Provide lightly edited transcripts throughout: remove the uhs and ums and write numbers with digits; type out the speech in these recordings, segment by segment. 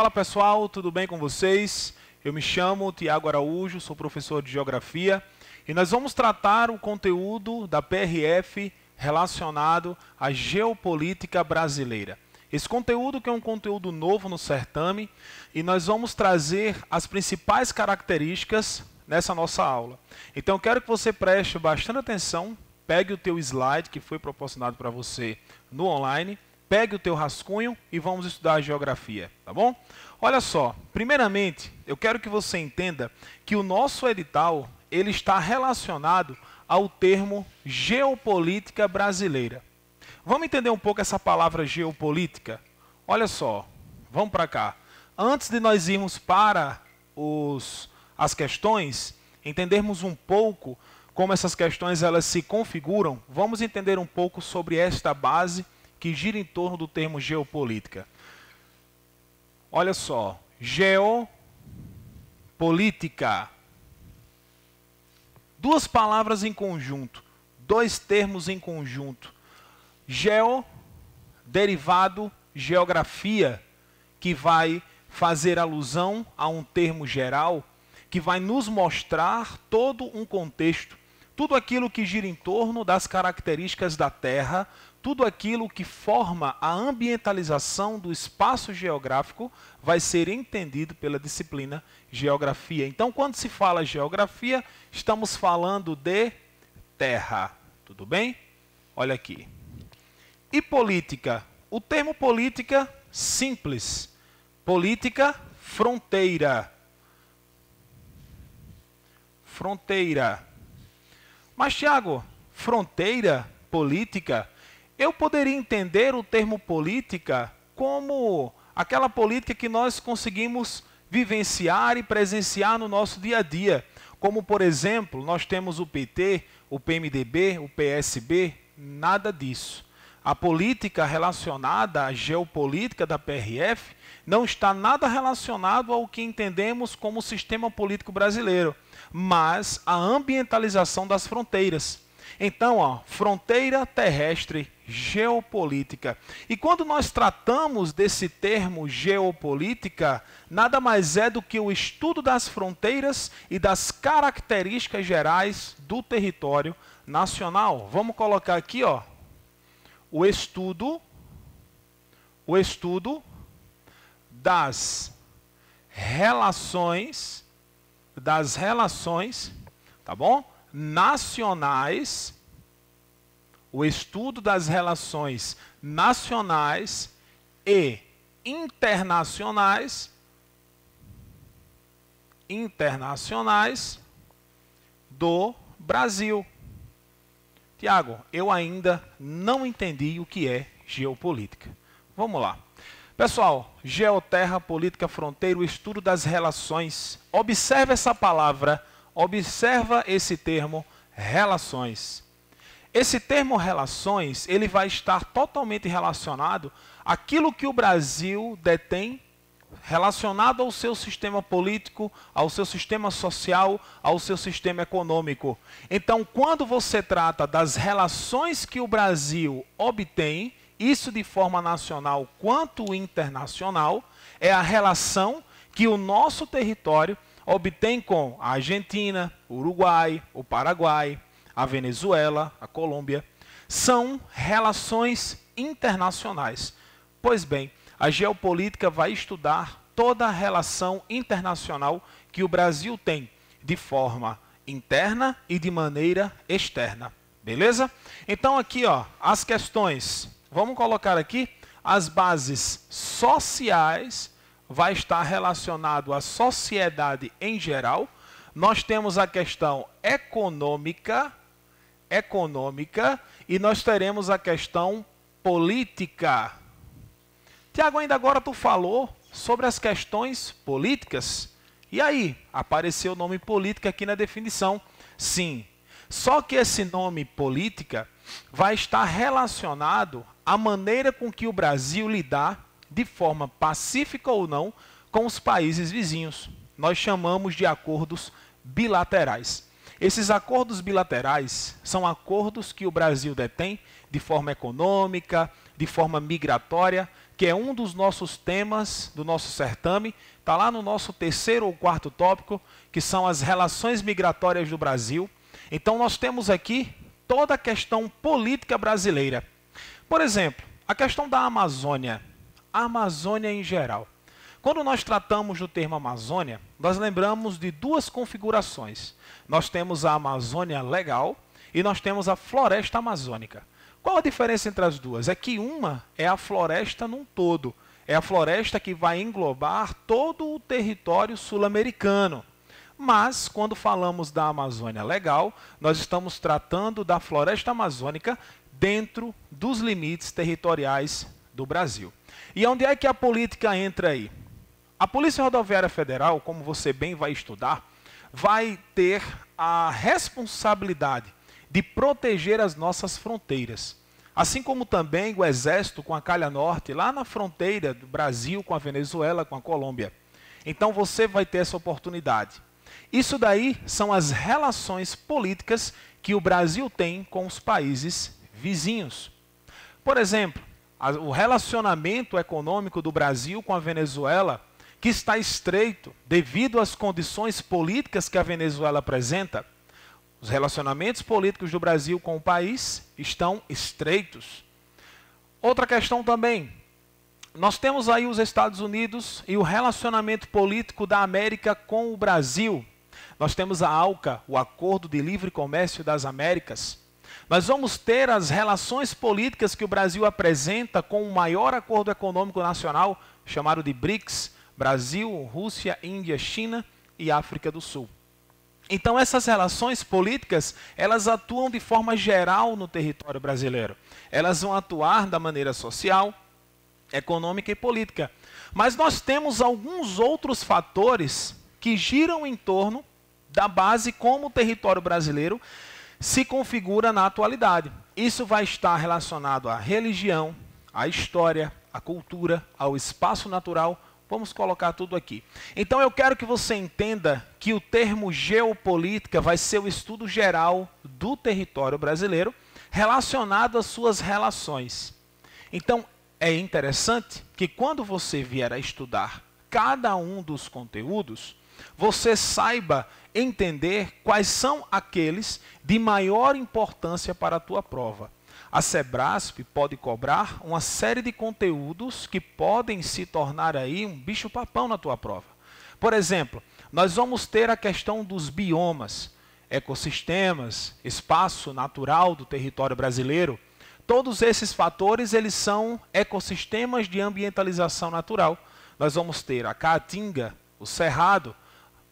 Fala pessoal, tudo bem com vocês? Eu me chamo Tiago Araújo, sou professor de Geografia e nós vamos tratar o conteúdo da PRF relacionado à geopolítica brasileira. Esse conteúdo que é um conteúdo novo no certame e nós vamos trazer as principais características nessa nossa aula. Então eu quero que você preste bastante atenção, pegue o teu slide que foi proporcionado para você no online, pegue o teu rascunho e vamos estudar a geografia, tá bom? Olha só, primeiramente, eu quero que você entenda que o nosso edital, ele está relacionado ao termo geopolítica brasileira. Vamos entender um pouco essa palavra geopolítica? Olha só, vamos para cá. Antes de nós irmos para as questões, entendermos um pouco como essas questões elas se configuram, vamos entender um pouco sobre esta base que gira em torno do termo geopolítica. Olha só, geopolítica. Duas palavras em conjunto, dois termos em conjunto. Geo, derivado, geografia, que vai fazer alusão a um termo geral, que vai nos mostrar todo um contexto, tudo aquilo que gira em torno das características da Terra, tudo aquilo que forma a ambientalização do espaço geográfico vai ser entendido pela disciplina Geografia. Então, quando se fala geografia, estamos falando de terra. Tudo bem? Olha aqui. E política? O termo política, simples. Política, fronteira. Fronteira. Mas, Tiago, fronteira, política, eu poderia entender o termo política como aquela política que nós conseguimos vivenciar e presenciar no nosso dia a dia. Como, por exemplo, nós temos o PT, o PMDB, o PSB, nada disso. A política relacionada à geopolítica da PRF não está nada relacionado ao que entendemos como o sistema político brasileiro, mas a ambientalização das fronteiras. Então, ó, fronteira terrestre, geopolítica. E quando nós tratamos desse termo geopolítica, nada mais é do que o estudo das fronteiras e das características gerais do território nacional. Vamos colocar aqui, ó, o estudo das relações, tá bom? Nacionais, o estudo das relações nacionais e internacionais do Brasil. Tiago, eu ainda não entendi o que é geopolítica. Vamos lá. Pessoal, geoterra, política, fronteira, o estudo das relações. Observe essa palavra, observa esse termo, relações. Esse termo relações, ele vai estar totalmente relacionado àquilo que o Brasil detém, relacionado ao seu sistema político, ao seu sistema social, ao seu sistema econômico. Então, quando você trata das relações que o Brasil obtém, isso de forma nacional quanto internacional, é a relação que o nosso território obtém com a Argentina, o Uruguai, o Paraguai, a Venezuela, a Colômbia. São relações internacionais. Pois bem, a geopolítica vai estudar toda a relação internacional que o Brasil tem, de forma interna e de maneira externa. Beleza? Então aqui, ó, as questões. Vamos colocar aqui as bases sociais, vai estar relacionado à sociedade em geral. Nós temos a questão econômica, e nós teremos a questão política. Tiago, ainda agora tu falou sobre as questões políticas. E aí, apareceu o nome política aqui na definição. Sim, só que esse nome política vai estar relacionado à maneira com que o Brasil lidar, de forma pacífica ou não, com os países vizinhos. Nós chamamos de acordos bilaterais. Esses acordos bilaterais são acordos que o Brasil detém de forma econômica, de forma migratória, que é um dos nossos temas do nosso certame, está lá no nosso terceiro ou quarto tópico, que são as relações migratórias do Brasil. Então nós temos aqui toda a questão política brasileira. Por exemplo, a questão da Amazônia, a Amazônia em geral. Quando nós tratamos do termo Amazônia, nós lembramos de duas configurações. Nós temos a Amazônia legal e nós temos a floresta amazônica. Qual a diferença entre as duas? É que uma é a floresta num todo. É a floresta que vai englobar todo o território sul-americano. Mas, quando falamos da Amazônia legal, nós estamos tratando da floresta amazônica dentro dos limites territoriais do Brasil. E onde é que a política entra aí? A Polícia Rodoviária Federal, como você bem vai estudar, vai ter a responsabilidade de proteger as nossas fronteiras. Assim como também o Exército com a Calha Norte, lá na fronteira do Brasil com a Venezuela, com a Colômbia. Então você vai ter essa oportunidade. Isso daí são as relações políticas que o Brasil tem com os países vizinhos. Por exemplo, o relacionamento econômico do Brasil com a Venezuela, que está estreito devido às condições políticas que a Venezuela apresenta. Os relacionamentos políticos do Brasil com o país estão estreitos. Outra questão também, nós temos aí os Estados Unidos e o relacionamento político da América com o Brasil. Nós temos a ALCA, o Acordo de Livre Comércio das Américas. Nós vamos ter as relações políticas que o Brasil apresenta com o maior acordo econômico nacional, chamado de BRICS, Brasil, Rússia, Índia, China e África do Sul. Então essas relações políticas, elas atuam de forma geral no território brasileiro. Elas vão atuar da maneira social, econômica e política. Mas nós temos alguns outros fatores que giram em torno da base como o território brasileiro se configura na atualidade. Isso vai estar relacionado à religião, à história, à cultura, ao espaço natural. Vamos colocar tudo aqui. Então eu quero que você entenda que o termo geopolítica vai ser o estudo geral do território brasileiro relacionado às suas relações. Então é interessante que quando você vier a estudar cada um dos conteúdos, você saiba entender quais são aqueles de maior importância para a tua prova. A Sebrasp pode cobrar uma série de conteúdos que podem se tornar aí um bicho-papão na tua prova. Por exemplo, nós vamos ter a questão dos biomas, ecossistemas, espaço natural do território brasileiro. Todos esses fatores, eles são ecossistemas de ambientalização natural. Nós vamos ter a Caatinga, o Cerrado,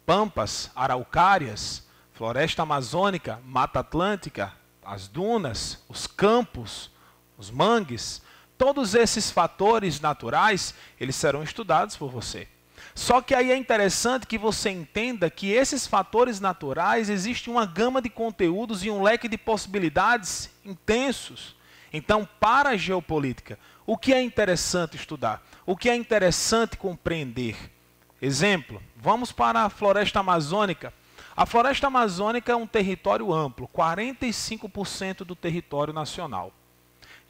pampas, araucárias, floresta amazônica, mata atlântica, as dunas, os campos, os mangues, todos esses fatores naturais, eles serão estudados por você. Só que aí é interessante que você entenda que esses fatores naturais, existe uma gama de conteúdos e um leque de possibilidades intensos. Então, para a geopolítica, o que é interessante estudar? O que é interessante compreender? Exemplo, vamos para a floresta amazônica. A floresta amazônica é um território amplo, 45% do território nacional.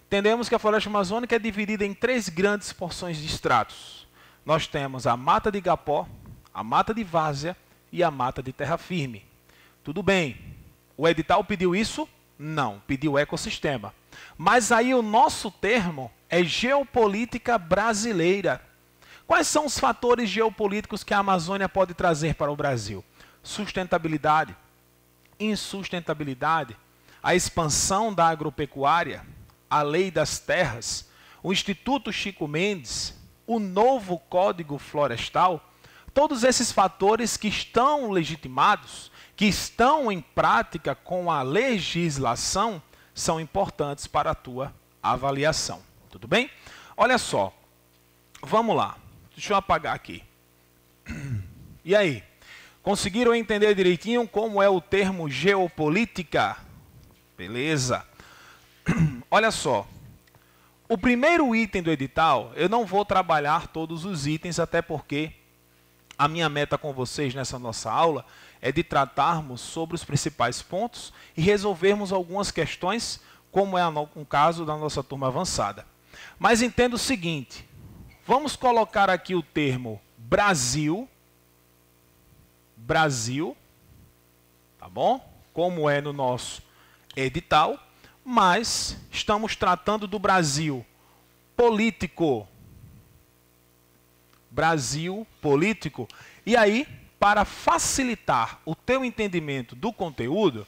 Entendemos que a floresta amazônica é dividida em 3 grandes porções de estratos. Nós temos a mata de Igapó, a mata de várzea e a mata de terra firme. Tudo bem, o edital pediu isso? Não, pediu ecossistema. Mas aí o nosso termo é geopolítica brasileira. Quais são os fatores geopolíticos que a Amazônia pode trazer para o Brasil? Sustentabilidade, insustentabilidade, a expansão da agropecuária, a lei das terras, o Instituto Chico Mendes, o novo Código Florestal, todos esses fatores que estão legitimados, que estão em prática com a legislação, são importantes para a tua avaliação. Tudo bem? Olha só, vamos lá. Deixa eu apagar aqui. E aí? Conseguiram entender direitinho como é o termo geopolítica? Beleza. Olha só. O primeiro item do edital, eu não vou trabalhar todos os itens, até porque a minha meta com vocês nessa nossa aula é de tratarmos sobre os principais pontos e resolvermos algumas questões, como é o caso da nossa turma avançada. Mas entenda o seguinte, vamos colocar aqui o termo Brasil, tá bom? Como é no nosso edital, mas estamos tratando do Brasil político. Brasil político. E aí, para facilitar o teu entendimento do conteúdo,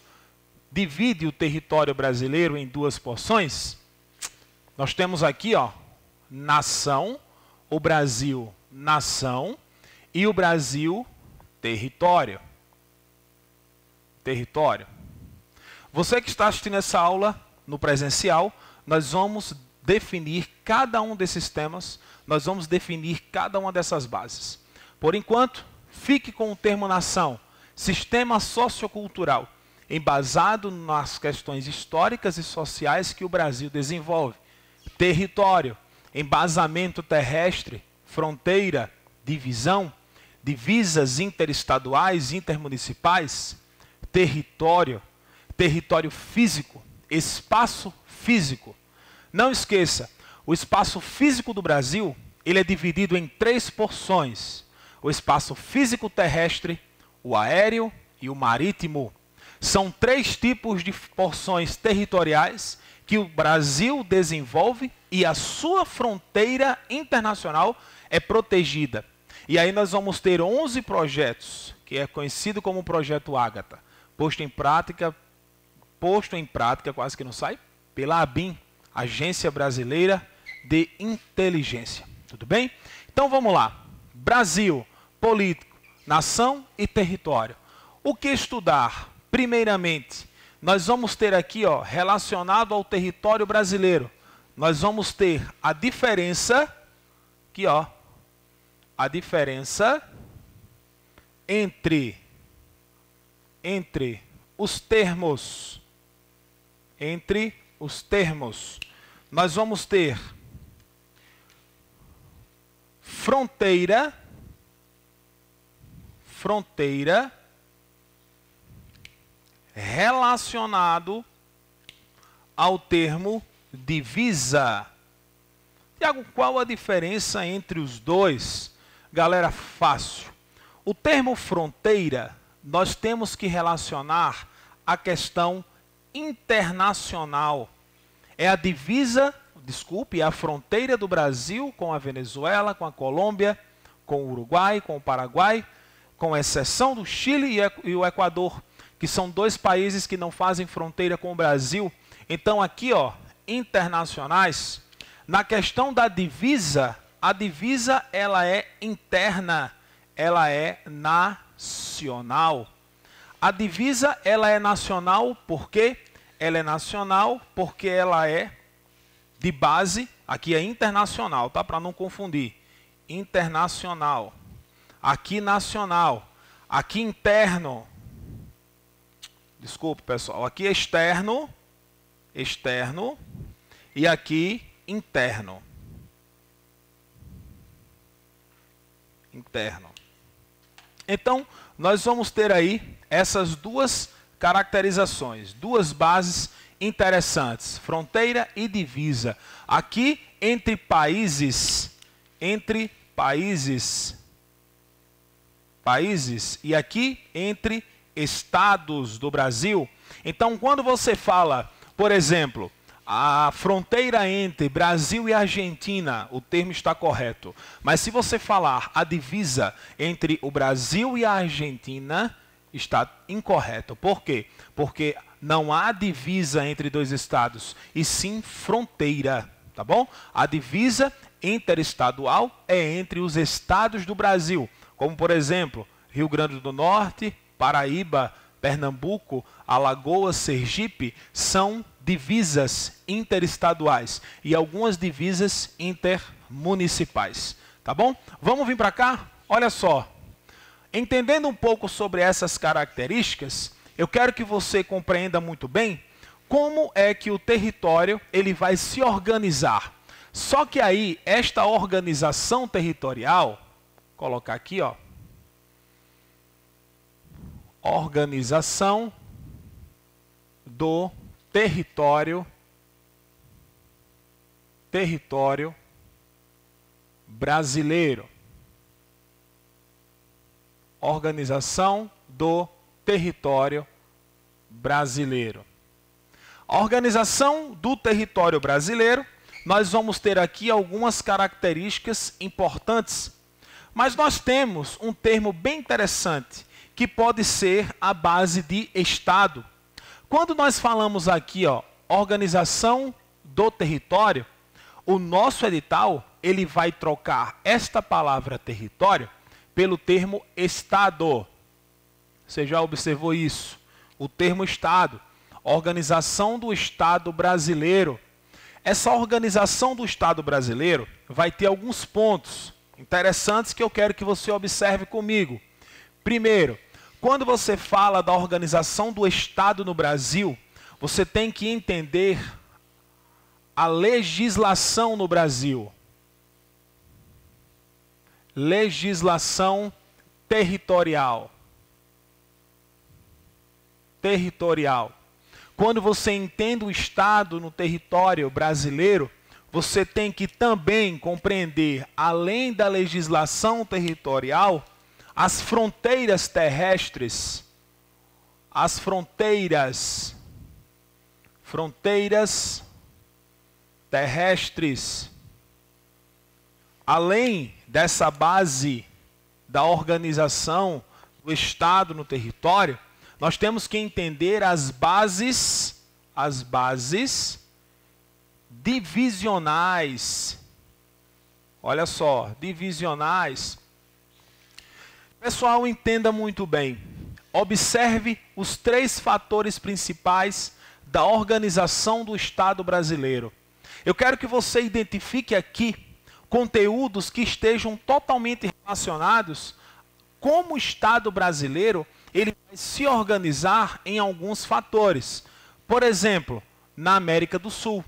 divide o território brasileiro em duas porções. Nós temos aqui, ó, nação, o Brasil nação e o Brasil território. Território. Você que está assistindo essa aula no presencial, nós vamos definir cada um desses temas, nós vamos definir cada uma dessas bases. Por enquanto, fique com o termo nação, sistema sociocultural, embasado nas questões históricas e sociais que o Brasil desenvolve. Território, embasamento terrestre, fronteira, divisão, divisas interestaduais, intermunicipais. Território, território físico, espaço físico. Não esqueça, o espaço físico do Brasil, ele é dividido em 3 porções. O espaço físico terrestre, o aéreo e o marítimo. São 3 tipos de porções territoriais que o Brasil desenvolve e a sua fronteira internacional é protegida. E aí nós vamos ter 11 projetos, que é conhecido como o Projeto Ágata, posto em prática, quase que não sai, pela ABIN, Agência Brasileira de Inteligência. Tudo bem? Então vamos lá. Brasil, político, nação e território. O que estudar? Primeiramente, nós vamos ter aqui, ó, relacionado ao território brasileiro, nós vamos ter a diferença, aqui, ó, a diferença entre os termos. Entre os termos. Nós vamos ter fronteira, relacionado ao termo divisa. Tiago, qual a diferença entre os dois? Galera, fácil. O termo fronteira, nós temos que relacionar a questão internacional. É a divisa, é a fronteira do Brasil com a Venezuela, com a Colômbia, com o Uruguai, com o Paraguai, com exceção do Chile e o Equador, que são 2 países que não fazem fronteira com o Brasil. Então aqui, ó, internacionais, na questão da divisa, a divisa ela é interna, ela é nacional. A divisa ela é nacional porque ela é de base, aqui é internacional, tá? Para não confundir. Internacional. Aqui nacional. Aqui interno. Desculpe, pessoal. Aqui externo, e aqui interno. Então, nós vamos ter aí essas 2 caracterizações, 2 bases interessantes, fronteira e divisa. Aqui entre países e aqui entre estados do Brasil. Então, quando você fala, por exemplo, a fronteira entre Brasil e Argentina, o termo está correto. Mas se você falar a divisa entre o Brasil e a Argentina, está incorreto. Por quê? Porque não há divisa entre 2 estados, e sim fronteira, tá bom? A divisa interestadual é entre os estados do Brasil, como por exemplo, Rio Grande do Norte, Paraíba, Pernambuco, Alagoas, Sergipe, são divisas interestaduais e algumas divisas intermunicipais, tá bom? Vamos vir para cá? Olha só. Entendendo um pouco sobre essas características, eu quero que você compreenda muito bem como é que o território ele vai se organizar. Só que aí, esta organização territorial, vou colocar aqui, ó, organização do território brasileiro. Organização do território brasileiro. A organização do território brasileiro, nós vamos ter aqui algumas características importantes, mas nós temos um termo bem interessante, que pode ser a base de Estado. Quando nós falamos aqui, organização do território, o nosso edital, ele vai trocar esta palavra território pelo termo Estado. Você já observou isso? O termo Estado, organização do Estado brasileiro. Essa organização do Estado brasileiro vai ter alguns pontos interessantes que eu quero que você observe comigo. Primeiro, quando você fala da organização do Estado no Brasil, você tem que entender a legislação no Brasil. Legislação territorial. Territorial. Quando você entende o Estado no território brasileiro, você tem que também compreender, além da legislação territorial, as fronteiras terrestres, as fronteiras terrestres. Além dessa base da organização do Estado no território, nós temos que entender as bases divisionais. Olha só, divisionais. Pessoal, entenda muito bem. Observe os 3 fatores principais da organização do Estado brasileiro. Eu quero que você identifique aqui conteúdos que estejam totalmente relacionados como o Estado brasileiro ele vai se organizar em alguns fatores. Por exemplo, na América do Sul.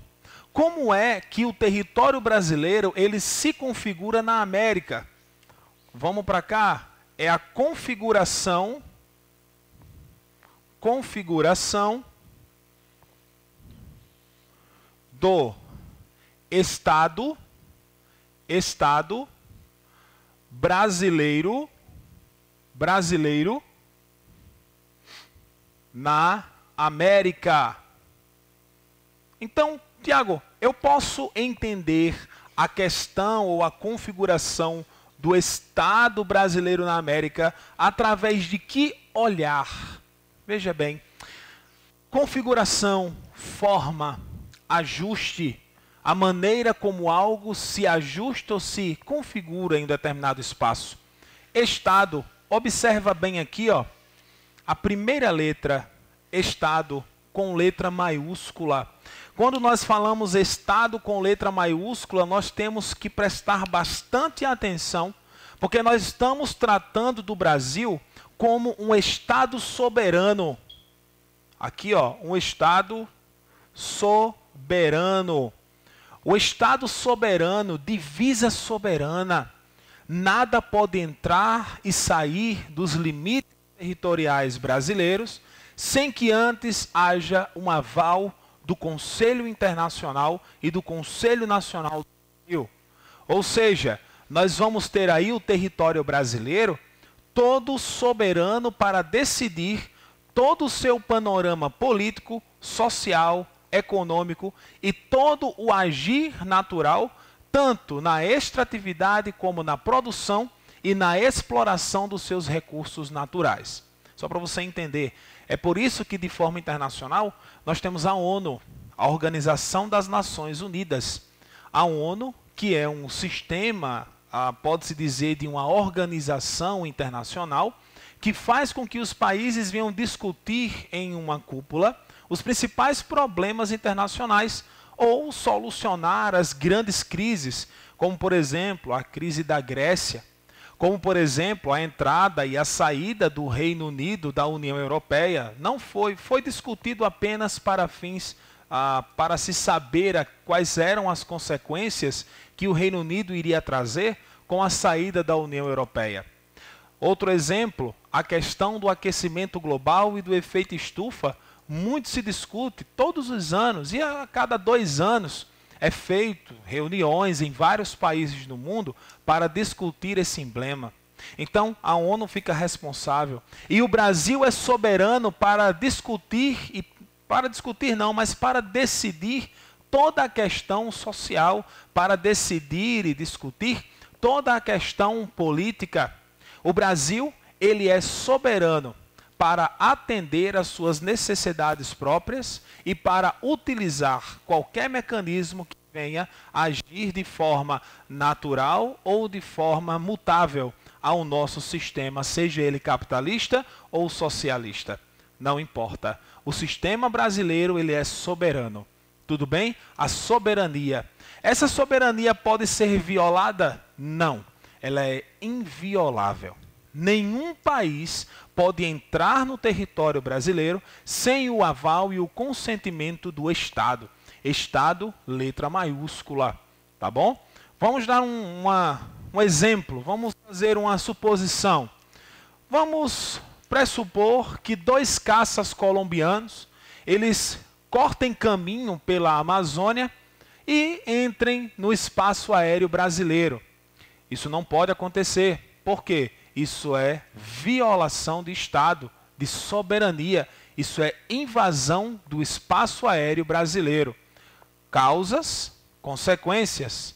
Como é que o território brasileiro ele se configura na América? Vamos para cá. É a configuração do Estado brasileiro na América. Então, Tiago, eu posso entender a questão ou a configuração do Estado brasileiro na América através de que olhar? Veja bem, configuração, forma, ajuste, a maneira como algo se ajusta ou se configura em determinado espaço. Estado, observa bem aqui, a primeira letra, Estado, com letra maiúscula. Quando nós falamos Estado com letra maiúscula, nós temos que prestar bastante atenção, porque nós estamos tratando do Brasil como um Estado soberano. Aqui, um Estado soberano. O Estado soberano, divisa soberana. Nada pode entrar e sair dos limites territoriais brasileiros sem que antes haja um aval do Conselho Internacional e do Conselho Nacional do Brasil. Ou seja, nós vamos ter aí o território brasileiro todo soberano para decidir todo o seu panorama político, social, econômico e todo o agir natural, tanto na extratividade como na produção e na exploração dos seus recursos naturais. Só para você entender, é por isso que de forma internacional nós temos a ONU, a Organização das Nações Unidas. A ONU, que é um sistema, pode-se dizer, de uma organização internacional, que faz com que os países venham discutir em uma cúpula os principais problemas internacionais ou solucionar as grandes crises, como por exemplo a crise da Grécia, como por exemplo a entrada e a saída do Reino Unido da União Europeia. Não foi discutido apenas para fins, para se saber quais eram as consequências que o Reino Unido iria trazer com a saída da União Europeia. Outro exemplo, a questão do aquecimento global e do efeito estufa. Muito se discute todos os anos, e a cada 2 anos É feito reuniões em vários países do mundo para discutir esse emblema. Então, a ONU fica responsável. E o Brasil é soberano para discutir, mas para decidir toda a questão social, para decidir e discutir toda a questão política. O Brasil, ele é soberano para atender às suas necessidades próprias e para utilizar qualquer mecanismo que venha agir de forma natural ou de forma mutável ao nosso sistema, seja ele capitalista ou socialista. Não importa. O sistema brasileiro, ele é soberano. Tudo bem? A soberania. Essa soberania pode ser violada? Não. Ela é inviolável. Nenhum país pode entrar no território brasileiro sem o aval e o consentimento do Estado. Estado, letra maiúscula. Tá bom? Vamos dar um exemplo. Vamos fazer uma suposição. Vamos pressupor que 2 caças colombianos, eles cortem caminho pela Amazônia e entrem no espaço aéreo brasileiro. Isso não pode acontecer. Por quê? Isso é violação de Estado, de soberania. Isso é invasão do espaço aéreo brasileiro. Causas, consequências.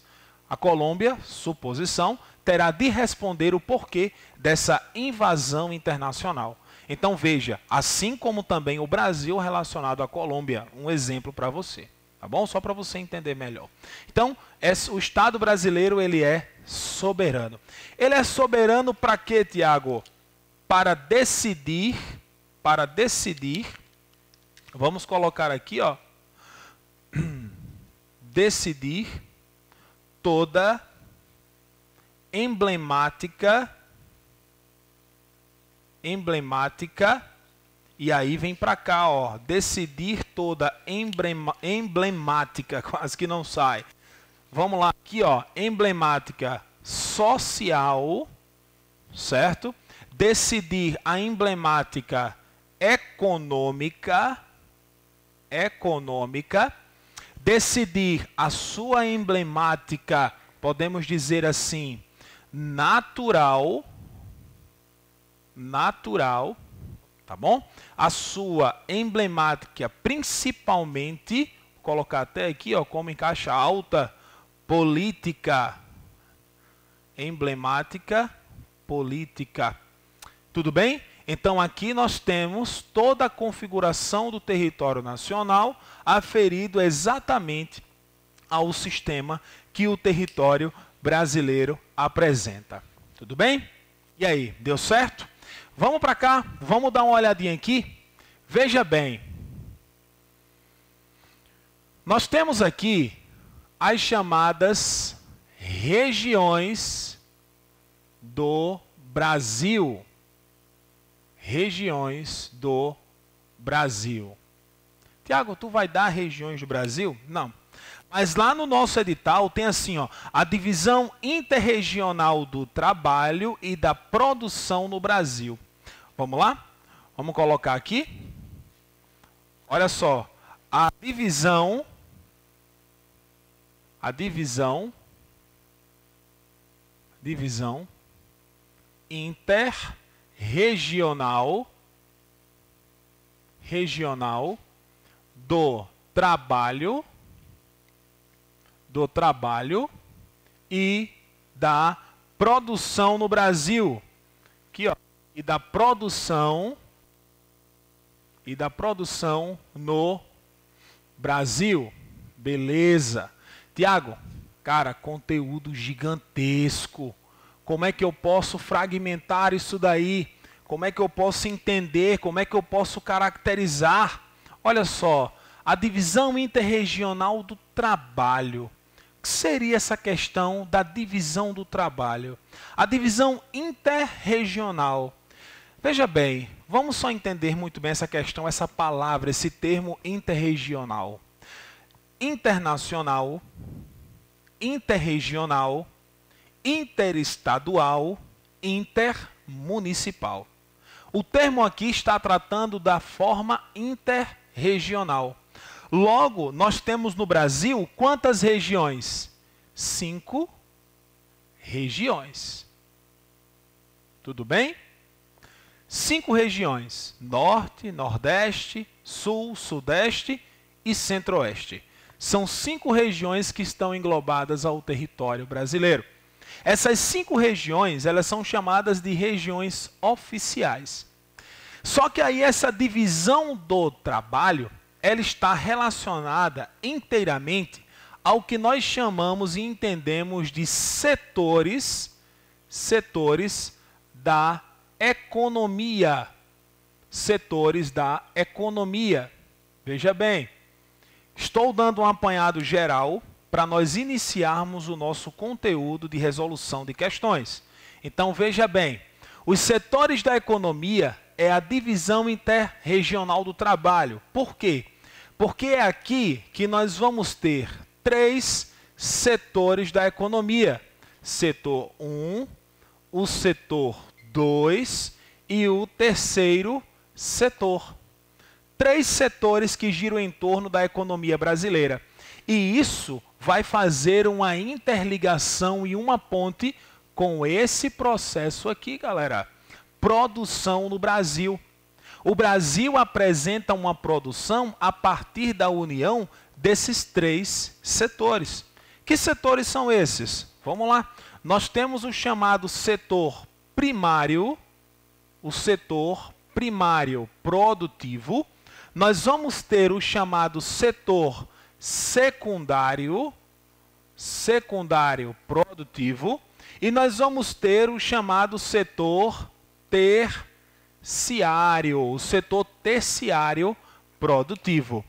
A Colômbia, suposição, terá de responder o porquê dessa invasão internacional. Então veja, assim como também o Brasil relacionado à Colômbia, um exemplo para você. Tá bom? Só para você entender melhor. Então, o Estado brasileiro, ele é soberano. Ele é soberano para quê, Tiago? Para decidir, vamos colocar aqui, ó, decidir toda emblemática, e aí vem para cá, ó, decidir toda emblemática, quase que não sai. Vamos lá, aqui, ó, emblemática social, certo? Decidir a emblemática econômica, decidir a sua emblemática, podemos dizer assim, natural, tá bom? A sua emblemática, principalmente, vou colocar até aqui, ó, como em caixa alta, política, emblemática, política. Tudo bem? Então aqui nós temos toda a configuração do território nacional aferido exatamente ao sistema que o território brasileiro apresenta. Tudo bem? E aí, deu certo? Vamos para cá, vamos dar uma olhadinha aqui. Veja bem. Nós temos aqui as chamadas regiões do Brasil. Regiões do Brasil. Tiago, tu vai dar regiões do Brasil? Não. Mas lá no nosso edital tem assim, ó, a divisão interregional do trabalho e da produção no Brasil. Vamos lá? Vamos colocar aqui. Olha só, a divisão interregional do trabalho e da produção no Brasil. Aqui, ó, e da produção no Brasil. Beleza. Tiago, cara, conteúdo gigantesco. Como é que eu posso fragmentar isso daí? Como é que eu posso entender? Como é que eu posso caracterizar? Olha só, a divisão interregional do trabalho. O que seria essa questão da divisão do trabalho? A divisão interregional. Veja bem, vamos só entender muito bem essa questão, essa palavra, esse termo interregional. Internacional, interregional, interestadual, intermunicipal. O termo aqui está tratando da forma interregional. Logo, nós temos no Brasil quantas regiões? 5 regiões. Tudo bem? 5 regiões: Norte, Nordeste, Sul, Sudeste e Centro-Oeste. São 5 regiões que estão englobadas ao território brasileiro. Essas 5 regiões, elas são chamadas de regiões oficiais. Só que aí essa divisão do trabalho, ela está relacionada inteiramente ao que nós chamamos e entendemos de setores da economia. Setores da economia. Veja bem, estou dando um apanhado geral para nós iniciarmos o nosso conteúdo de resolução de questões. Então, veja bem, os setores da economia é a divisão interregional do trabalho. Por quê? Porque é aqui que nós vamos ter 3 setores da economia. Setor 1, o setor 2 e o terceiro setor. 3 setores que giram em torno da economia brasileira. E isso vai fazer uma interligação e uma ponte com esse processo aqui, galera. Produção no Brasil. O Brasil apresenta uma produção a partir da união desses 3 setores. Que setores são esses? Vamos lá. Nós temos o chamado setor primário, o setor primário produtivo. Nós vamos ter o chamado setor secundário produtivo, e nós vamos ter o chamado setor terciário, o setor terciário produtivo.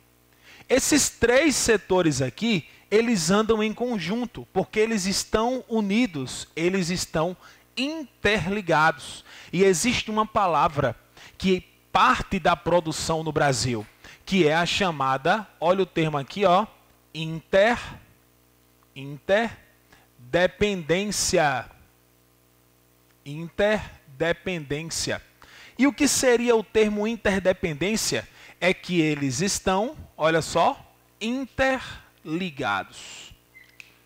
Esses 3 setores aqui, eles andam em conjunto, porque eles estão unidos, eles estão interligados. E existe uma palavra que parte da produção no Brasil, que é a chamada, olha o termo aqui, ó, interdependência. Interdependência. E o que seria o termo interdependência? É que eles estão, olha só, interligados.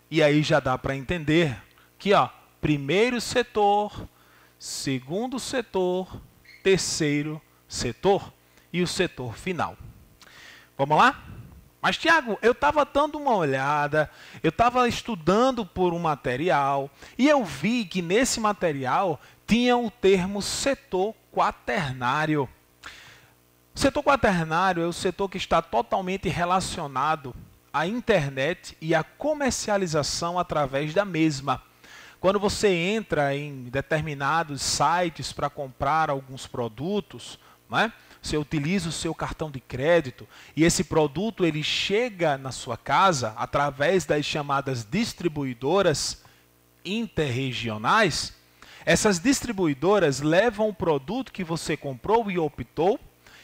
E aí já dá para entender que, ó, primeiro setor, segundo setor, terceiro setor e o setor final. Vamos lá? Mas, Tiago, eu estava dando uma olhada, eu estava estudando por um material e eu vi que nesse material tinha o termo setor quaternário. O setor quaternário é o setor que está totalmente relacionado à internet e à comercialização através da mesma. Quando você entra em determinados sites para comprar alguns produtos, né? Você utiliza o seu cartão de crédito e esse produto ele chega na sua casa através das chamadas distribuidoras interregionais. Essas distribuidoras levam o produto que você comprou e optou,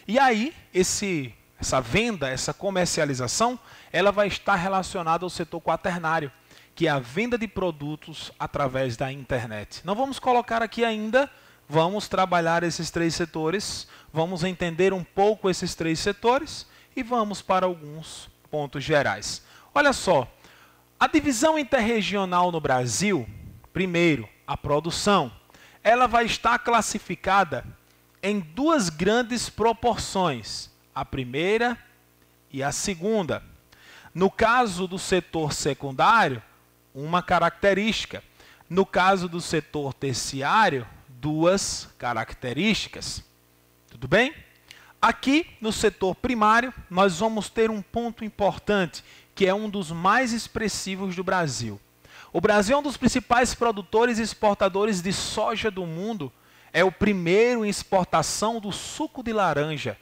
e aí essa venda, essa comercialização, ela vai estar relacionada ao setor quaternário, que é a venda de produtos através da internet. Não vamos colocar aqui ainda, vamos trabalhar esses 3 setores, vamos entender um pouco esses 3 setores e vamos para alguns pontos gerais. Olha só, a divisão interregional no Brasil, primeiro, a produção, ela vai estar classificada em 2 grandes proporções, a primeira e a segunda. No caso do setor secundário, uma característica. No caso do setor terciário, 2 características. Tudo bem? Aqui no setor primário, nós vamos ter um ponto importante, que é um dos mais expressivos do Brasil. O Brasil é um dos principais produtores e exportadores de soja do mundo. É o primeiro em exportação do suco de laranja.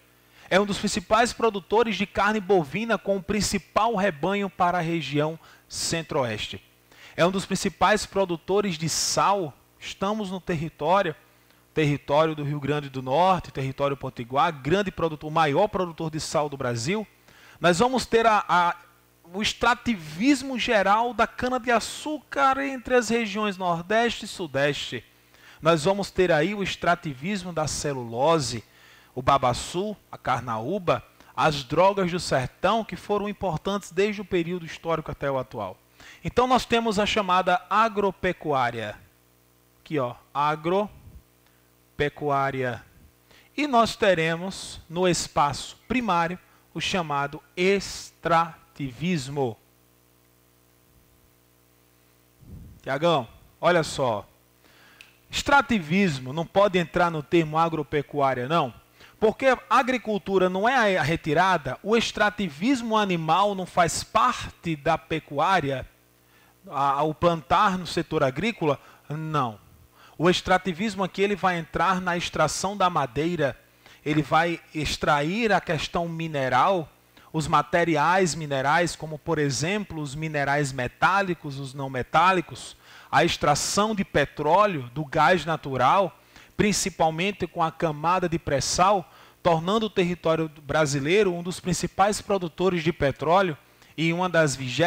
É um dos principais produtores de carne bovina, com o principal rebanho para a região centro-oeste. É um dos principais produtores de sal. Estamos no território do Rio Grande do Norte, território potiguar, grande produtor, o maior produtor de sal do Brasil. Nós vamos ter o extrativismo geral da cana-de-açúcar entre as regiões Nordeste e Sudeste. Nós vamos ter aí o extrativismo da celulose, o babaçu, a carnaúba, as drogas do sertão que foram importantes desde o período histórico até o atual. Então nós temos a chamada agropecuária. Aqui, ó, agropecuária. E nós teremos no espaço primário o chamado extrativismo. Tiagão, olha só. Extrativismo não pode entrar no termo agropecuária, não. Porque a agricultura não é a retirada, o extrativismo animal não faz parte da pecuária, ao plantar no setor agrícola, não. O extrativismo aqui ele vai entrar na extração da madeira, ele vai extrair a questão mineral, os materiais minerais, como por exemplo os minerais metálicos, os não metálicos, a extração de petróleo, do gás natural, principalmente com a camada de pré-sal, tornando o território brasileiro um dos principais produtores de petróleo e uma das 20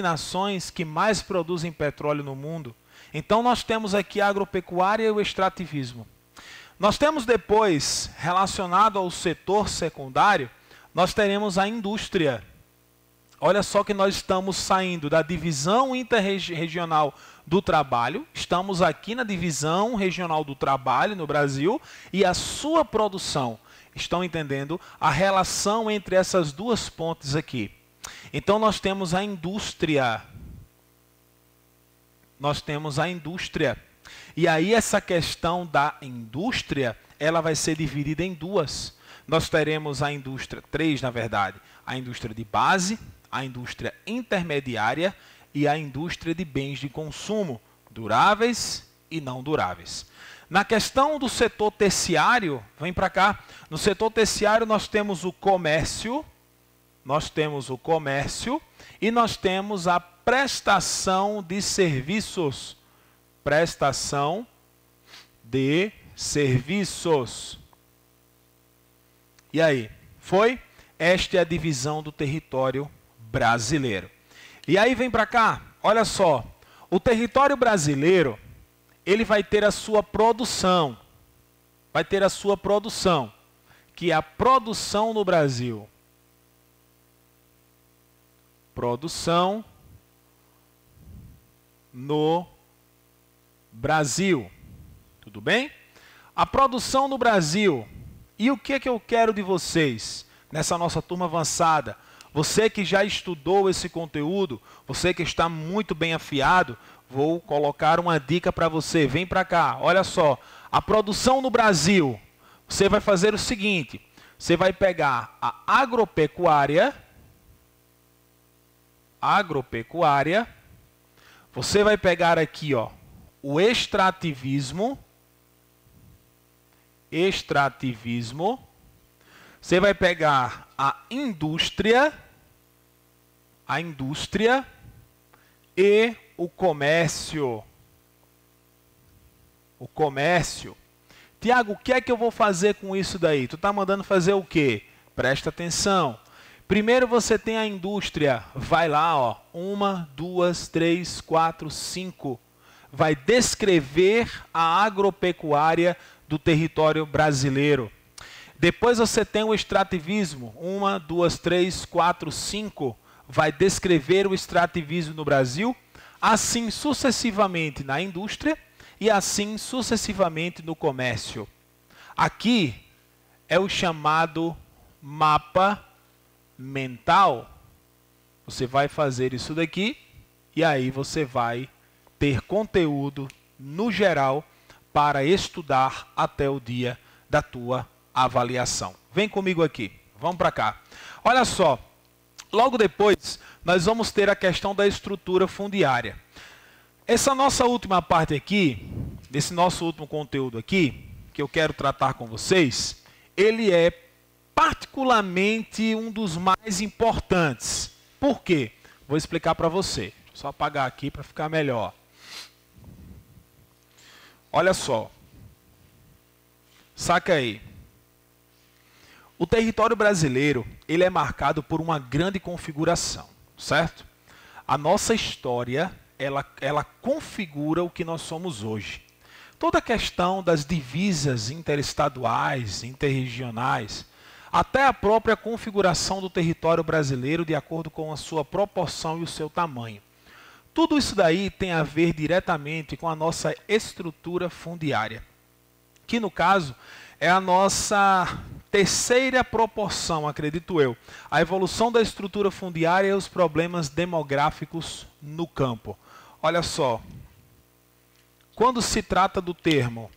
nações que mais produzem petróleo no mundo. Então nós temos aqui a agropecuária e o extrativismo. Nós temos depois, relacionado ao setor secundário, nós teremos a indústria. Olha só que nós estamos saindo da divisão interregional do trabalho, estamos aqui na divisão regional do trabalho no Brasil e a sua produção. Estão entendendo a relação entre essas duas pontes aqui? Então nós temos a indústria. Nós temos a indústria. E aí essa questão da indústria, ela vai ser dividida em duas. Nós teremos a indústria, três na verdade, a indústria de base, a indústria intermediária e a indústria de bens de consumo, duráveis e não duráveis. Na questão do setor terciário, vem para cá, no setor terciário nós temos o comércio e nós temos a prestação de serviços. Prestação de serviços. E aí, foi? Esta é a divisão do território brasileiro. E aí vem para cá, olha só, o território brasileiro, ele vai ter a sua produção, que é a produção no Brasil. Produção no Brasil. Tudo bem? A produção no Brasil. E o que eu quero de vocês nessa nossa turma avançada? Você que já estudou esse conteúdo, você que está muito bem afiado, vou colocar uma dica para você. Vem para cá, olha só. A produção no Brasil, você vai fazer o seguinte. Você vai pegar a agropecuária, você vai pegar aqui, ó, o extrativismo, você vai pegar a indústria e o comércio. Tiago, o que é que eu vou fazer com isso daí? Tu tá mandando fazer o quê? Presta atenção. Primeiro você tem a indústria, vai lá, ó, 1, 2, 3, 4, 5. Vai descrever a agropecuária do território brasileiro. Depois você tem o extrativismo, 1, 2, 3, 4, 5. Vai descrever o extrativismo no Brasil, assim sucessivamente na indústria e assim sucessivamente no comércio. Aqui é o chamado mapa mental. Você vai fazer isso daqui e aí você vai ter conteúdo no geral para estudar até o dia da tua avaliação. Vem comigo aqui, vamos para cá. Olha só, logo depois nós vamos ter a questão da estrutura fundiária. Essa nossa última parte aqui, desse nosso último conteúdo aqui, que eu quero tratar com vocês, ele é particularmente um dos mais importantes. Por quê? Vou explicar para você. Deixa eu só apagar aqui para ficar melhor. Olha só. Saca aí. O território brasileiro, ele é marcado por uma grande configuração, certo? A nossa história, ela configura o que nós somos hoje. Toda a questão das divisas interestaduais, interregionais, até a própria configuração do território brasileiro de acordo com a sua proporção e o seu tamanho. Tudo isso daí tem a ver diretamente com a nossa estrutura fundiária, que no caso é a nossa terceira proporção, acredito eu. A evolução da estrutura fundiária e os problemas demográficos no campo. Olha só, quando se trata do termo,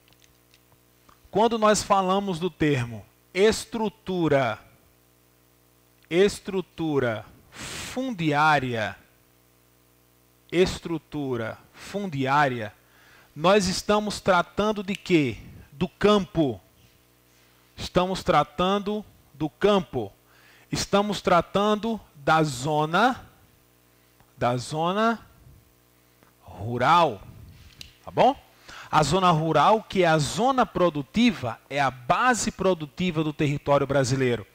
quando nós falamos do termo estrutura fundiária, nós estamos tratando de quê? Do campo. Estamos tratando do campo. Estamos tratando da zona rural. Tá bom? A zona rural, que é a zona produtiva, é a base produtiva do território brasileiro.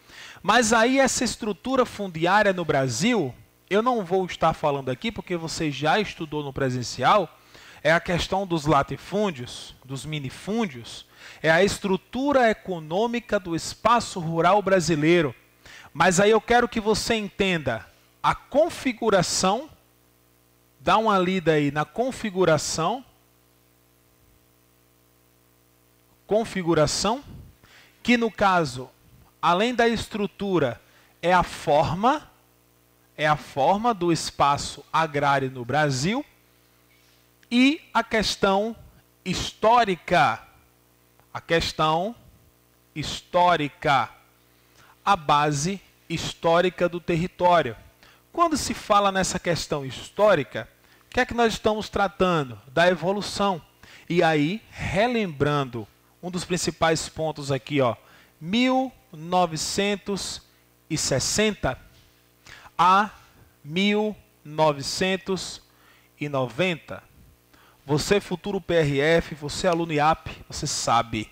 Mas aí essa estrutura fundiária no Brasil, eu não vou estar falando aqui porque você já estudou no presencial, é a questão dos latifúndios, dos minifúndios, é a estrutura econômica do espaço rural brasileiro. Mas aí eu quero que você entenda a configuração, dá uma lida aí na configuração, que no caso, além da estrutura, é a forma do espaço agrário no Brasil, e a questão histórica, a base histórica do território. Quando se fala nessa questão histórica, o que é que nós estamos tratando? Da evolução. E aí, relembrando um dos principais pontos aqui, ó, 1960 a 1990. Você, futuro PRF, você, aluno IAP, você sabe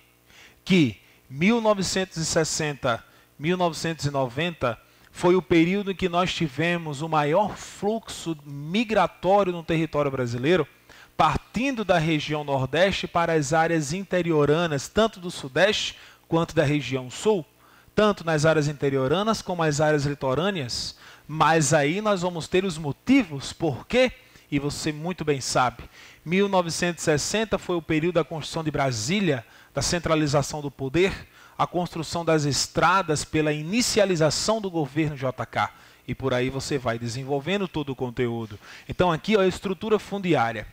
que 1960, 1990 foi o período em que nós tivemos o maior fluxo migratório no território brasileiro, partindo da região Nordeste para as áreas interioranas, tanto do Sudeste quanto da região Sul, tanto nas áreas interioranas como as áreas litorâneas. Mas aí nós vamos ter os motivos por quê, e você muito bem sabe. 1960 foi o período da construção de Brasília, da centralização do poder, a construção das estradas pela inicialização do governo JK. E por aí você vai desenvolvendo todo o conteúdo. Então aqui ó, a estrutura fundiária.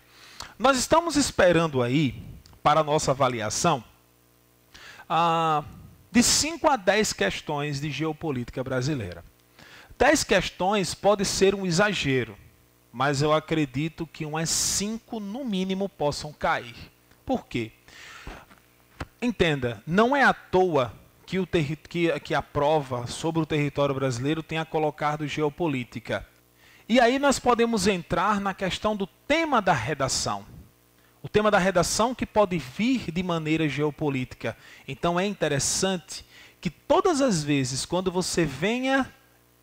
Nós estamos esperando aí, para a nossa avaliação, de 5 a 10 questões de geopolítica brasileira. 10 questões pode ser um exagero, mas eu acredito que umas 5 no mínimo possam cair. Por quê? Entenda, não é à toa que a prova sobre o território brasileiro tenha colocado geopolítica. E aí nós podemos entrar na questão do tema da redação. O tema da redação que pode vir de maneira geopolítica. Então é interessante que todas as vezes quando você venha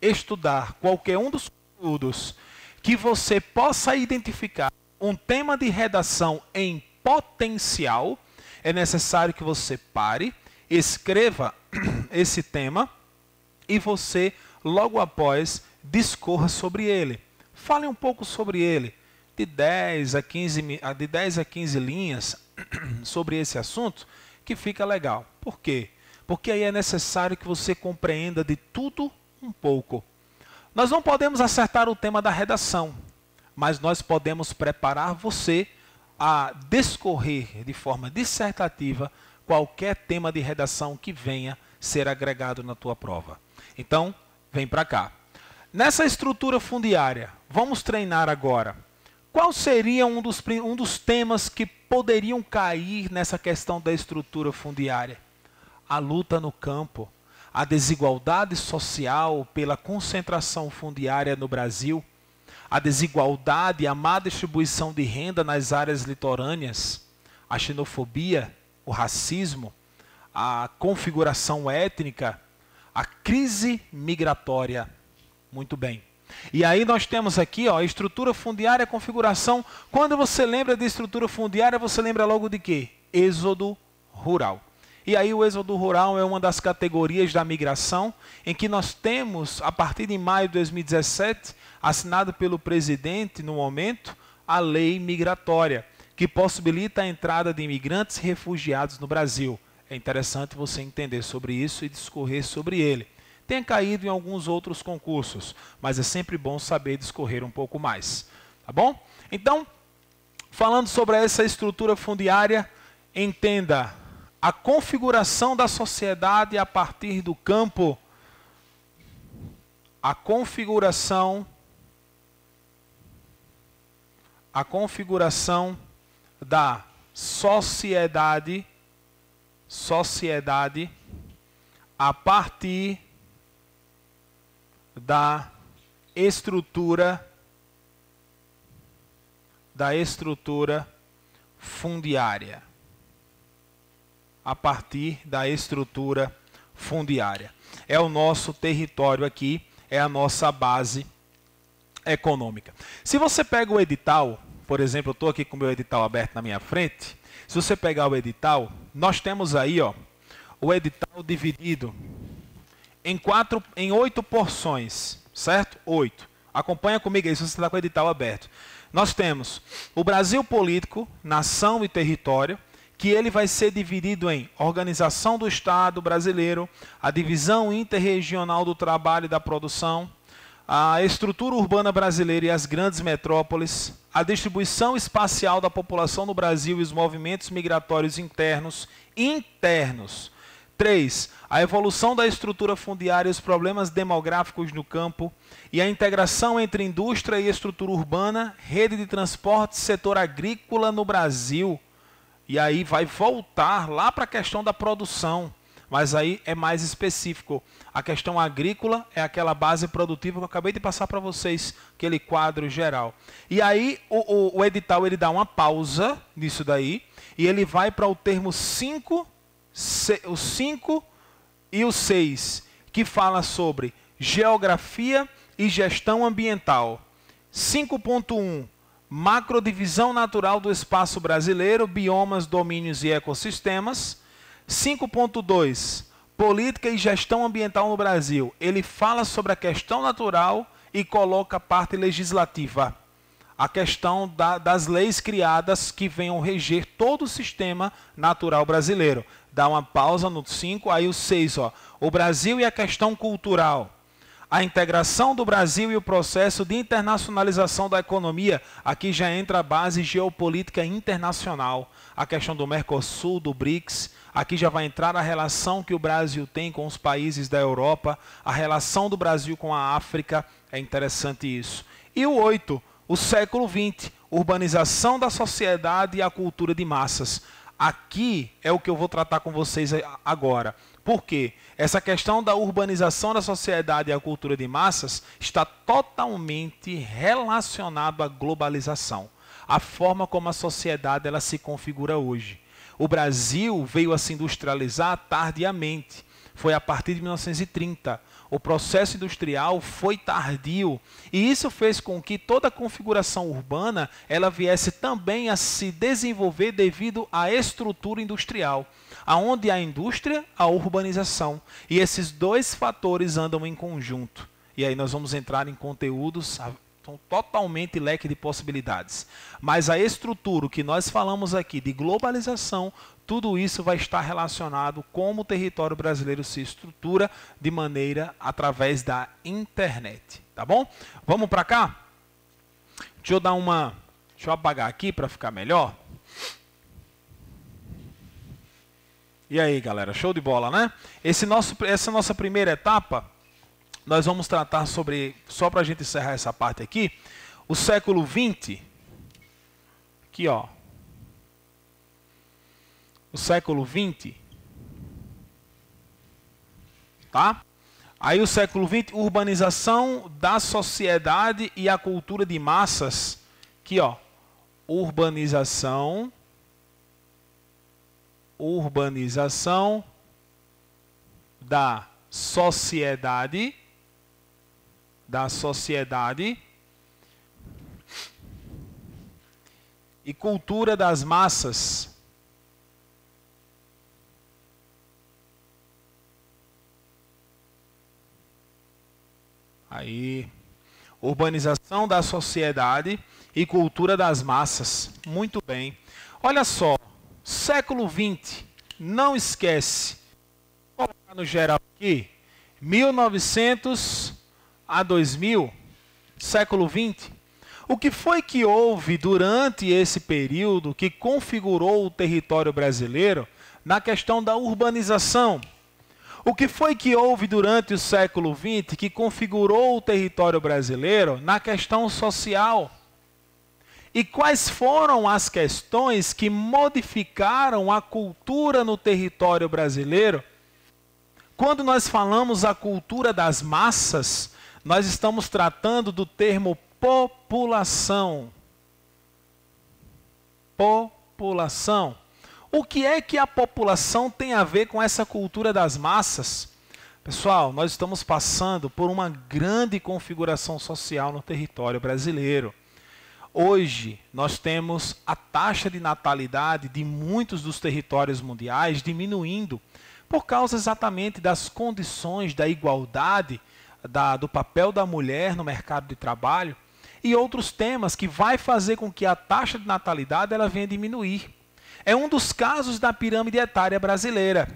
estudar qualquer um dos conteúdos, que você possa identificar um tema de redação em potencial, é necessário que você pare, escreva esse tema e você, logo após, discorra sobre ele. Fale um pouco sobre ele, de 10 a 15 linhas sobre esse assunto, que fica legal. Por quê? Porque aí é necessário que você compreenda de tudo um pouco. Nós não podemos acertar o tema da redação, mas nós podemos preparar você a discorrer de forma dissertativa qualquer tema de redação que venha ser agregado na tua prova. Então, vem para cá. Nessa estrutura fundiária, vamos treinar agora. Qual seria um dos temas que poderiam cair nessa questão da estrutura fundiária? A luta no campo, a desigualdade social pela concentração fundiária no Brasil, a desigualdade e a má distribuição de renda nas áreas litorâneas, a xenofobia, o racismo, a configuração étnica, a crise migratória. Muito bem. E aí nós temos aqui ó, a estrutura fundiária, configuração. Quando você lembra de estrutura fundiária, você lembra logo de quê? Êxodo rural. E aí o êxodo rural é uma das categorias da migração, em que nós temos, a partir de maio de 2017, assinado pelo presidente, no momento, a lei migratória, que possibilita a entrada de imigrantes e refugiados no Brasil. É interessante você entender sobre isso e discorrer sobre ele. Tem caído em alguns outros concursos, mas é sempre bom saber discorrer um pouco mais. Tá bom? Então, falando sobre essa estrutura fundiária, entenda a configuração da sociedade a partir do campo, a configuração da sociedade a partir da estrutura fundiária. A partir da estrutura fundiária. É o nosso território aqui, é a nossa base econômica. Se você pega o edital, por exemplo, eu estou aqui com o meu edital aberto na minha frente. Se você pegar o edital, nós temos aí, ó, o edital dividido em 8 porções, certo? 8. Acompanha comigo aí se você está com o edital aberto. Nós temos o Brasil político, nação e território, que ele vai ser dividido em organização do Estado brasileiro, a divisão interregional do trabalho e da produção, a estrutura urbana brasileira e as grandes metrópoles, a distribuição espacial da população no Brasil e os movimentos migratórios internos. 3. A evolução da estrutura fundiária e os problemas demográficos no campo e a integração entre indústria e estrutura urbana, rede de transporte e setor agrícola no Brasil. E aí vai voltar lá para a questão da produção, mas aí é mais específico. A questão agrícola é aquela base produtiva que eu acabei de passar para vocês, aquele quadro geral. E aí o edital ele dá uma pausa nisso daí e ele vai para o termo 5, o 5 e o 6, que fala sobre geografia e gestão ambiental. 5.1 macrodivisão natural do espaço brasileiro, biomas, domínios e ecossistemas. 5.2 política e gestão ambiental no Brasil. Ele fala sobre a questão natural e coloca a parte legislativa. A questão das leis criadas que venham reger todo o sistema natural brasileiro. Dá uma pausa no 5, aí o 6, ó, o Brasil e a questão cultural. A integração do Brasil e o processo de internacionalização da economia. Aqui já entra a base geopolítica internacional. A questão do Mercosul, do BRICS. Aqui já vai entrar a relação que o Brasil tem com os países da Europa. A relação do Brasil com a África. É interessante isso. E o 8, o século XX. Urbanização da sociedade e a cultura de massas. Aqui é o que eu vou tratar com vocês agora. Por quê? Essa questão da urbanização da sociedade e a cultura de massas está totalmente relacionado à globalização. A forma como a sociedade ela se configura hoje. O Brasil veio a se industrializar tardiamente. Foi a partir de 1930. O processo industrial foi tardio. E isso fez com que toda a configuração urbana ela viesse também a se desenvolver devido à estrutura industrial. Aonde há indústria, há urbanização. E esses dois fatores andam em conjunto. E aí nós vamos entrar em conteúdos totalmente leque de possibilidades. Mas a estrutura que nós falamos aqui de globalização, tudo isso vai estar relacionado como o território brasileiro se estrutura de maneira através da internet. Tá bom? Vamos para cá? Deixa eu apagar aqui para ficar melhor. E aí, galera, show de bola, né? Essa nossa primeira etapa, nós vamos tratar sobre, só para a gente encerrar essa parte aqui, o século XX, aqui ó, o século XX, tá? Aí o século XX, urbanização da sociedade e a cultura de massas, aqui ó, urbanização da sociedade e cultura das massas. Aí, urbanização da sociedade e cultura das massas. Muito bem. Olha só, século XX, não esquece. Vou colocar no geral aqui, 1900 a 2000, século XX. O que foi que houve durante esse período que configurou o território brasileiro na questão da urbanização? O que foi que houve durante o século XX que configurou o território brasileiro na questão social? E quais foram as questões que modificaram a cultura no território brasileiro? Quando nós falamos a cultura das massas, nós estamos tratando do termo população. População. O que é que a população tem a ver com essa cultura das massas? Pessoal, nós estamos passando por uma grande configuração social no território brasileiro. Hoje, nós temos a taxa de natalidade de muitos dos territórios mundiais diminuindo por causa exatamente das condições da igualdade, do papel da mulher no mercado de trabalho e outros temas que vai fazer com que a taxa de natalidade ela venha diminuir. É um dos casos da pirâmide etária brasileira.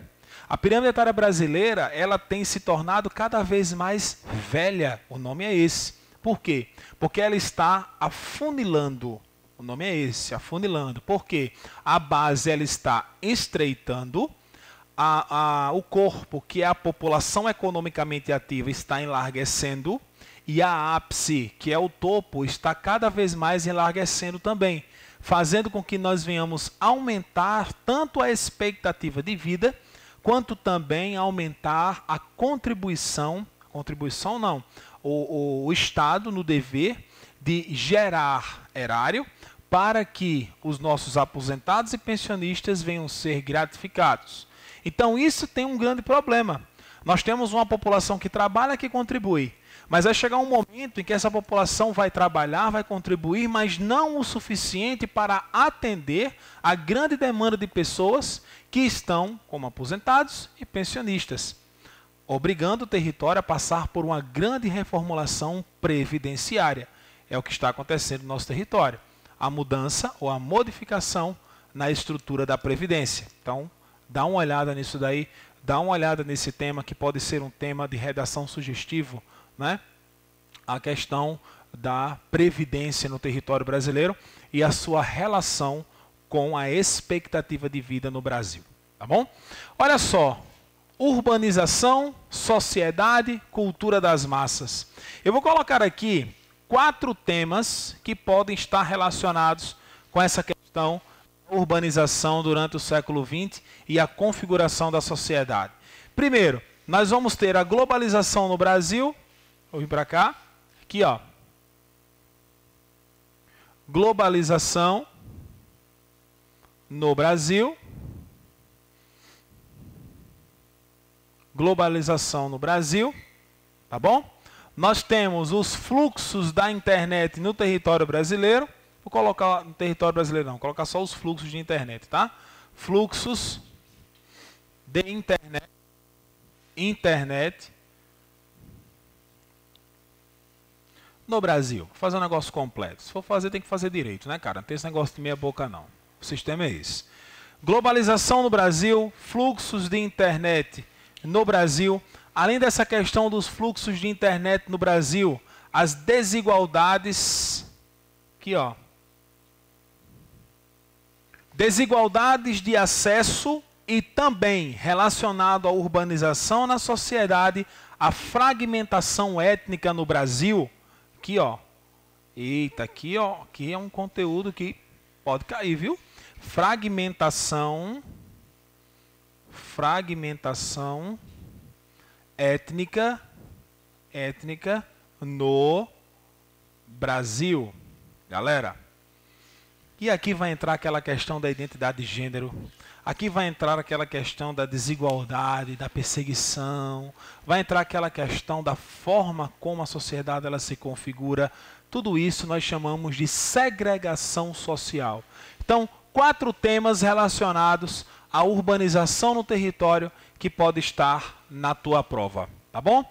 A pirâmide etária brasileira ela tem se tornado cada vez mais velha. O nome é esse. Por quê? Porque ela está afunilando. O nome é esse, afunilando. Por quê? A base ela está estreitando. O corpo, que é a população economicamente ativa, está enlarguecendo. E a ápice, que é o topo, está cada vez mais enlarguecendo também, fazendo com que nós venhamos aumentar tanto a expectativa de vida, quanto também aumentar a contribuição não, o Estado no dever de gerar erário para que os nossos aposentados e pensionistas venham ser gratificados. Então isso tem um grande problema. Nós temos uma população que trabalha, que contribui. Mas vai chegar um momento em que essa população vai trabalhar, vai contribuir, mas não o suficiente para atender a grande demanda de pessoas que estão como aposentados e pensionistas, obrigando o território a passar por uma grande reformulação previdenciária. É o que está acontecendo no nosso território. A mudança ou a modificação na estrutura da Previdência. Então, dá uma olhada nisso daí, dá uma olhada nesse tema que pode ser um tema de redação sugestivo, né? A questão da previdência no território brasileiro e a sua relação com a expectativa de vida no Brasil, tá bom? Olha só, urbanização, sociedade, cultura das massas. Eu vou colocar aqui 4 temas que podem estar relacionados com essa questão da urbanização durante o século XX e a configuração da sociedade. Primeiro, nós vamos ter a globalização no Brasil. Vou vir para cá. Aqui, ó. Globalização no Brasil. Globalização no Brasil. Tá bom? Nós temos os fluxos da internet no território brasileiro. Vou colocar no território brasileiro não, vou colocar só os fluxos de internet, tá? Fluxos de internet no Brasil. Vou fazer um negócio completo. Se for fazer, tem que fazer direito, né, cara? Não tem esse negócio de meia boca, não. O sistema é esse. Globalização no Brasil, fluxos de internet no Brasil. Além dessa questão dos fluxos de internet no Brasil, as desigualdades... Aqui, ó. Desigualdades de acesso e também relacionado à urbanização na sociedade, a fragmentação étnica no Brasil... Aqui, ó. Eita, aqui, ó. Aqui é um conteúdo que pode cair, viu? Fragmentação étnica no Brasil. Galera, e aqui vai entrar aquela questão da identidade de gênero. Aqui vai entrar aquela questão da desigualdade, da perseguição, vai entrar aquela questão da forma como a sociedade ela se configura. Tudo isso nós chamamos de segregação social. Então, 4 temas relacionados à urbanização no território que pode estar na tua prova, tá bom?